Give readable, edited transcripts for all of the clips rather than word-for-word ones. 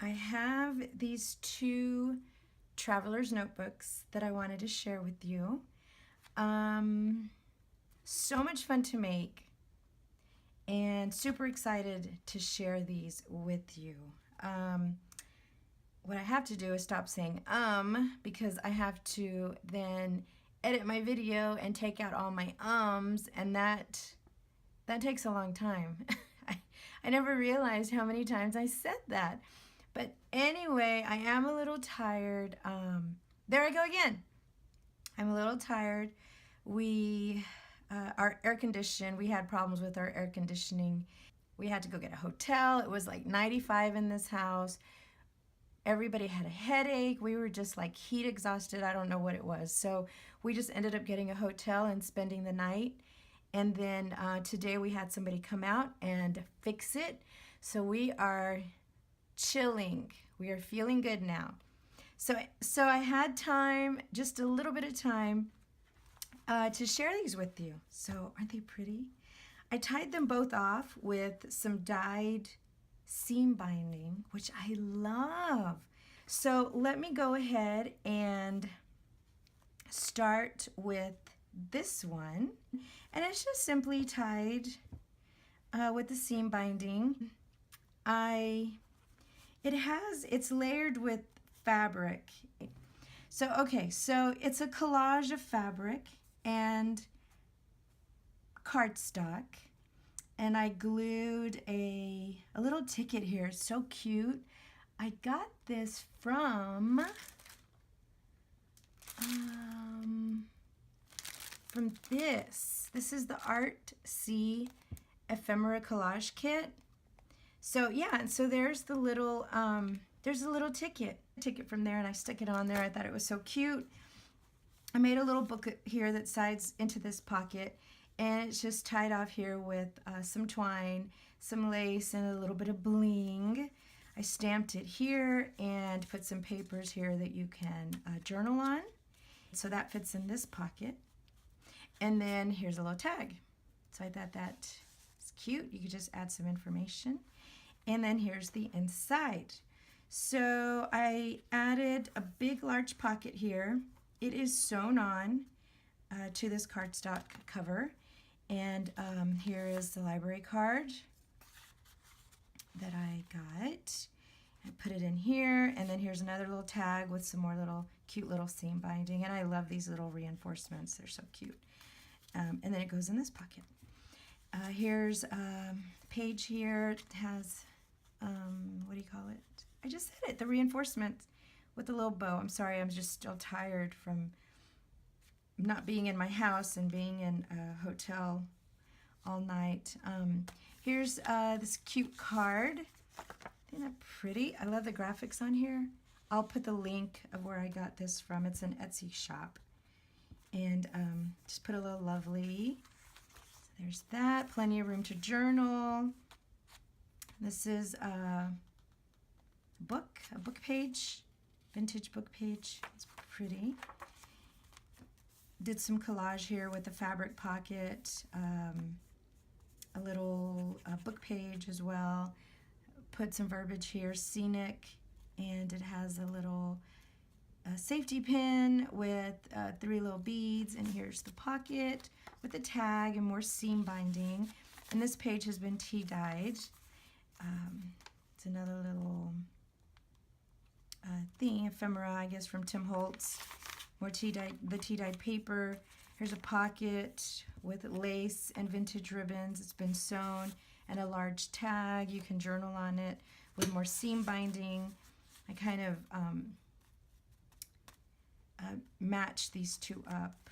I have these two traveler's notebooks that I wanted to share with you. So much fun to make and super excited to share these with you. What I have to do is stop saying because I have to then edit my video and take out all my ums, and that takes a long time. I never realized how many times I said that. But anyway, I am a little tired. There I go again. I'm a little tired. Our air condition, we had problems with our air conditioning. We had to go get a hotel. It was like 95 in this house. Everybody had a headache. We were just like heat exhausted. I don't know what it was. So we just ended up getting a hotel and spending the night. And then today we had somebody come out and fix it. So we are chilling. We are feeling good now. So I had time, just a little bit of time, to share these with you. So aren't they pretty? I tied them both off with some dyed seam binding, which I love. So let me go ahead and start with this one. And it's just simply tied with the seam binding. It's layered with fabric. So it's a collage of fabric and cardstock, and I glued a little ticket here. It's so cute. I got this from this. This is the Art C Ephemera collage kit. So yeah, and so there's the little there's a little ticket from there, and I stick it on there. I thought it was so cute. I made a little booklet here that slides into this pocket, and it's just tied off here with some twine, some lace, and a little bit of bling. I stamped it here and put some papers here that you can journal on. So that fits in this pocket. And then here's a little tag. So I thought that was cute. You could just add some information. And then here's the inside. So I added a big large pocket here. It is sewn on to this cardstock cover. And here is the library card that I got. I put it in here, and then here's another little tag with some more little cute little seam binding. And I love these little reinforcements. They're so cute. And then it goes in this pocket. Here's a page here. It has, what do you call it? I just said it, the reinforcement with the little bow. I'm sorry, I'm just still tired from not being in my house and being in a hotel all night. Here's this cute card. Isn't that pretty? I love the graphics on here. I'll put the link of where I got this from. It's an Etsy shop. And just put a little lovely. So there's that. Plenty of room to journal. This is a book page, vintage book page. It's pretty. Did some collage here with the fabric pocket, a little book page as well. Put some verbiage here, scenic, and it has a little safety pin with 3 little beads, and here's the pocket with a tag and more seam binding. And this page has been tea dyed. It's another little thing, ephemera, I guess, from Hotlz. More the tea dyed paper. Here's a pocket with lace and vintage ribbons. It's been sewn, and a large tag. You can journal on it with more seam binding. I kind of match these two up.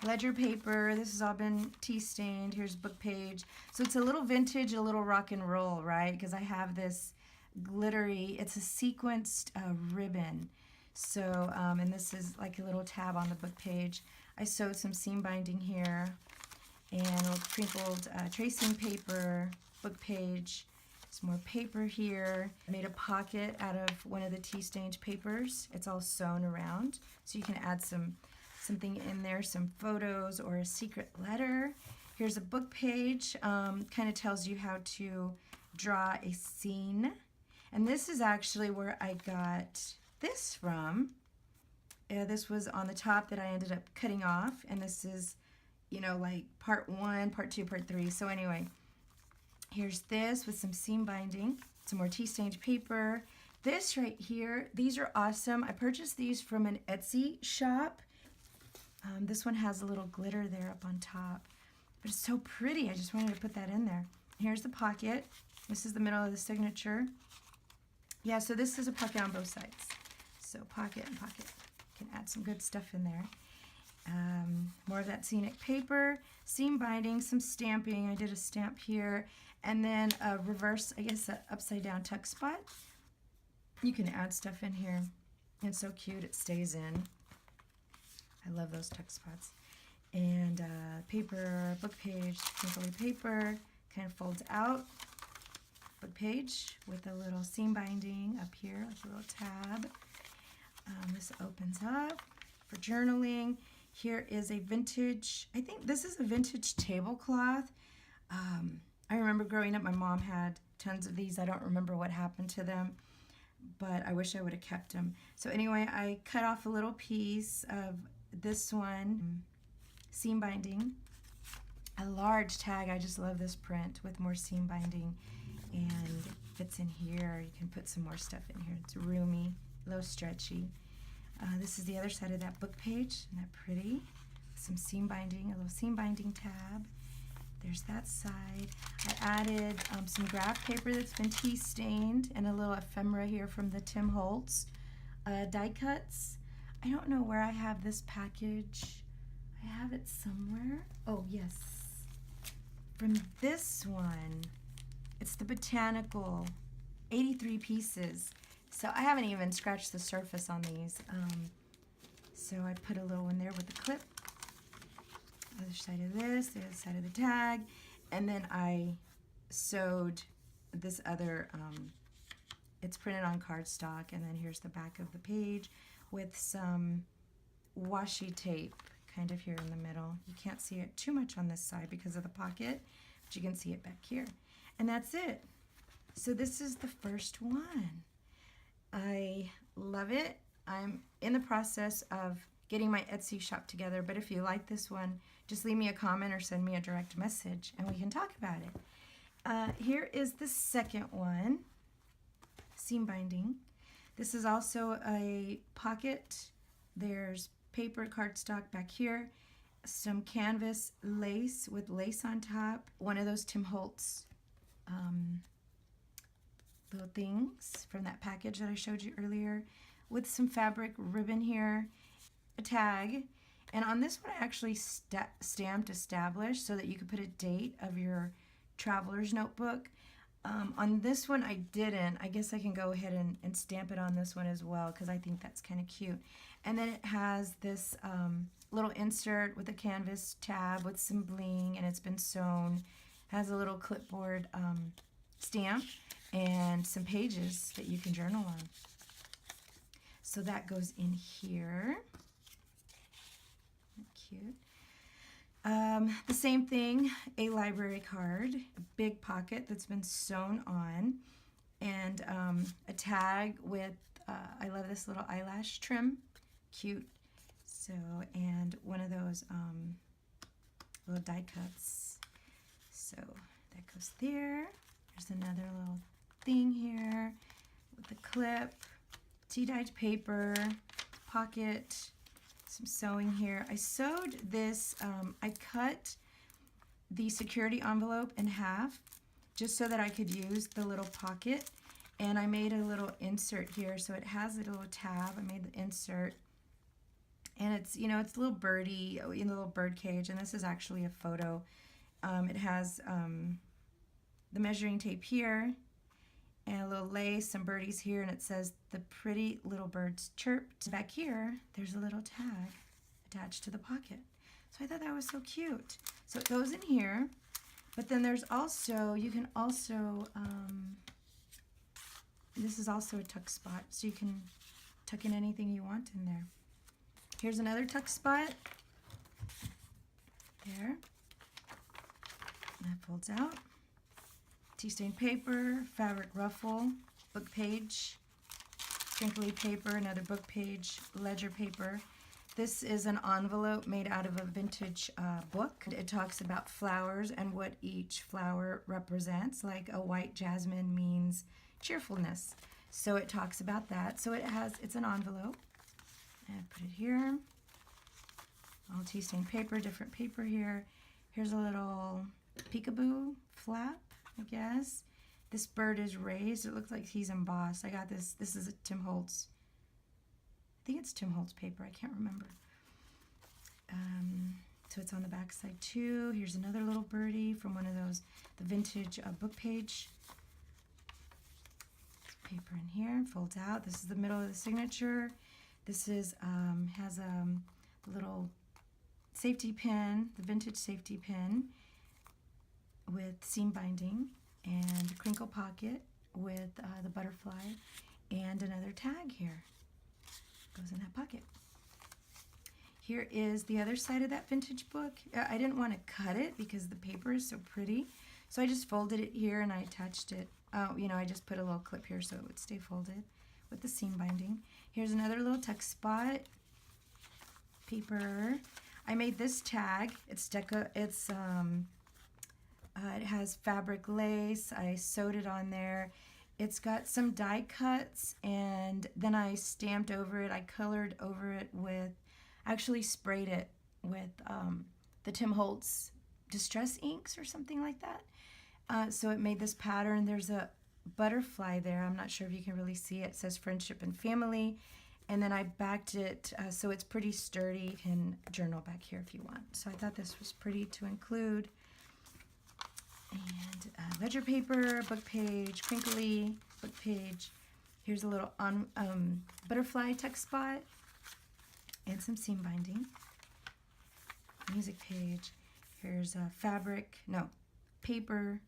Ledger paper. This has all been tea stained. Here's book page. So it's a little vintage, a little rock and roll, right? Because I have this glittery, it's a sequenced ribbon. So, and this is like a little tab on the book page. I sewed some seam binding here, and a little crinkled tracing paper, book page, some more paper here. I made a pocket out of one of the tea stained papers. It's all sewn around, so you can add something in there, some photos or a secret letter. Here's a book page, kind of tells you how to draw a scene. And this is actually where I got this from. This was on the top that I ended up cutting off, and this is, you know, like part 1, part 2, part 3. So anyway, here's this with some seam binding, some more tea-stained paper. This right here, these are awesome. I purchased these from an Etsy shop. This one has a little glitter there up on top. But it's so pretty. I just wanted to put that in there. Here's the pocket. This is the middle of the signature. Yeah, so this is a pocket on both sides. So pocket and pocket. Can add some good stuff in there. More of that scenic paper, seam binding, some stamping. I did a stamp here. And then a reverse, I guess, an upside down tuck spot. You can add stuff in here. It's so cute. It stays in. I love those tuck spots. And paper, book page, crinkly paper, kind of folds out. Book page with a little seam binding up here, like a little tab. This opens up for journaling. Here is a vintage, I think this is a vintage tablecloth. I remember growing up, my mom had tons of these. I don't remember what happened to them, but I wish I would have kept them. So anyway, I cut off a little piece of this one, seam binding, a large tag. I just love this print with more seam binding, and fits in here. You can put some more stuff in here. It's roomy, a little stretchy. This is the other side of that book page. Isn't that pretty? Some seam binding, a little seam binding tab. There's that side. I added some graph paper that's been tea stained, and a little ephemera here from the Hotlz die cuts. I don't know where I have this package. I have it somewhere. Oh, yes. From this one. It's the Botanical, 83 pieces. So I haven't even scratched the surface on these. So I put a little one there with a clip. The other side of this, the other side of the tag. And then I sewed this other, it's printed on cardstock. And then here's the back of the page with some washi tape kind of here in the middle. You can't see it too much on this side because of the pocket, but you can see it back here. And that's it. So this is the first one. I love it. I'm in the process of getting my Etsy shop together, but if you like this one, just leave me a comment or send me a direct message and we can talk about it. Here is the second one, seam binding. This is also a pocket. There's paper cardstock back here, some canvas lace with lace on top, one of those Hotlz little things from that package that I showed you earlier, with some fabric ribbon here, a tag, and on this one I actually stamped established so that you could put a date of your traveler's notebook. On this one I didn't. I guess I can go ahead and stamp it on this one as well because I think that's kind of cute. And then it has this little insert with a canvas tab with some bling, and it's been sewn. Has a little clipboard stamp and some pages that you can journal on. So that goes in here. Cute. The same thing, a library card, a big pocket that's been sewn on, and a tag with, I love this little eyelash trim, cute. So, and one of those little die cuts. So that goes there. There's another little thing here with a clip, tea-dyed paper, pocket, some sewing here. I sewed this, I cut the security envelope in half just so that I could use the little pocket, and I made a little insert here. So it has a little tab. I made the insert, and it's, you know, it's a little birdie in a little bird cage, and this is actually a photo. It has the measuring tape here, and a little lace, some birdies here, and it says, "The pretty little birds chirped." Back here, there's a little tag attached to the pocket. So I thought that was so cute. So it goes in here, but then there's also, you can also, this is also a tuck spot, so you can tuck in anything you want in there. Here's another tuck spot. There. And that folds out. Tea-stained paper, fabric ruffle. book page, crinkly paper, another book page, ledger paper. This is an envelope made out of a vintage book. It talks about flowers and what each flower represents. Like a white jasmine means cheerfulness. So it talks about that. So it's an envelope. And put it here. All tea stained paper, different paper here. Here's a little peekaboo flap, I guess. This bird is raised. It looks like he's embossed. I got this. This is a Tim Hotlz. I think it's Tim Hotlz paper. I can't remember. So it's on the back side too. Here's another little birdie from one of those, the vintage book page. Paper in here, folds out. This is the middle of the signature. This is has a little safety pin, the vintage safety pin with seam binding, and a crinkle pocket with the butterfly, and another tag here. Goes in that pocket. Here is the other side of that vintage book. I didn't want to cut it because the paper is so pretty, so I just folded it here and I attached it. You know, I just put a little clip here so it would stay folded with the seam binding. Here's another little tuck spot paper. I made this tag. It has fabric lace. I sewed it on there. It's got some die cuts, and then I stamped over it. I colored over it with, actually sprayed it with the Tim Hotlz Distress Inks or something like that. So it made this pattern. There's a butterfly there. I'm not sure if you can really see it. It says Friendship and Family. And then I backed it so it's pretty sturdy. You can journal back here if you want. So I thought this was pretty to include. And ledger paper, book page, crinkly book page. Here's a little butterfly tuck spot and some seam binding. Music page. Here's a paper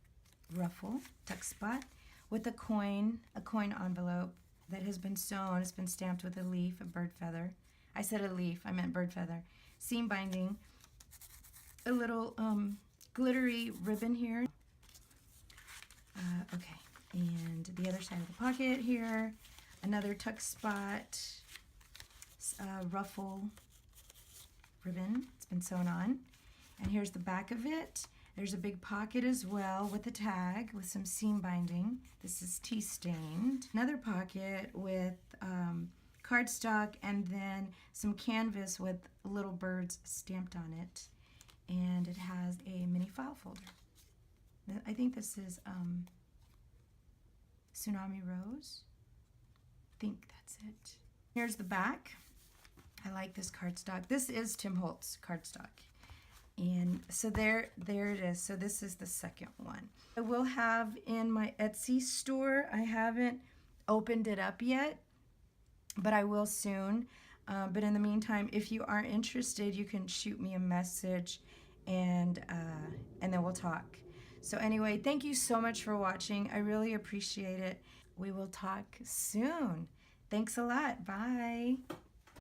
ruffle tuck spot with a coin envelope that has been sewn. It's been stamped with a leaf, a bird feather. I said a leaf, I meant bird feather. Seam binding. A little glittery ribbon here. Okay, and the other side of the pocket here, another tuck spot, ruffle ribbon. It's been sewn on. And here's the back of it. There's a big pocket as well with a tag with some seam binding. This is tea stained. Another pocket with cardstock and then some canvas with little birds stamped on it. And it has a mini file folder. I think this is Tsunami Rose. I think that's it. Here's the back. I like this cardstock. This is Tim Hotlz cardstock. And so there it is. So this is the second one. I will have in my Etsy store. I haven't opened it up yet, but I will soon. But in the meantime, if you are interested, you can shoot me a message and then we'll talk. So anyway, thank you so much for watching. I really appreciate it. We will talk soon. Thanks a lot. Bye.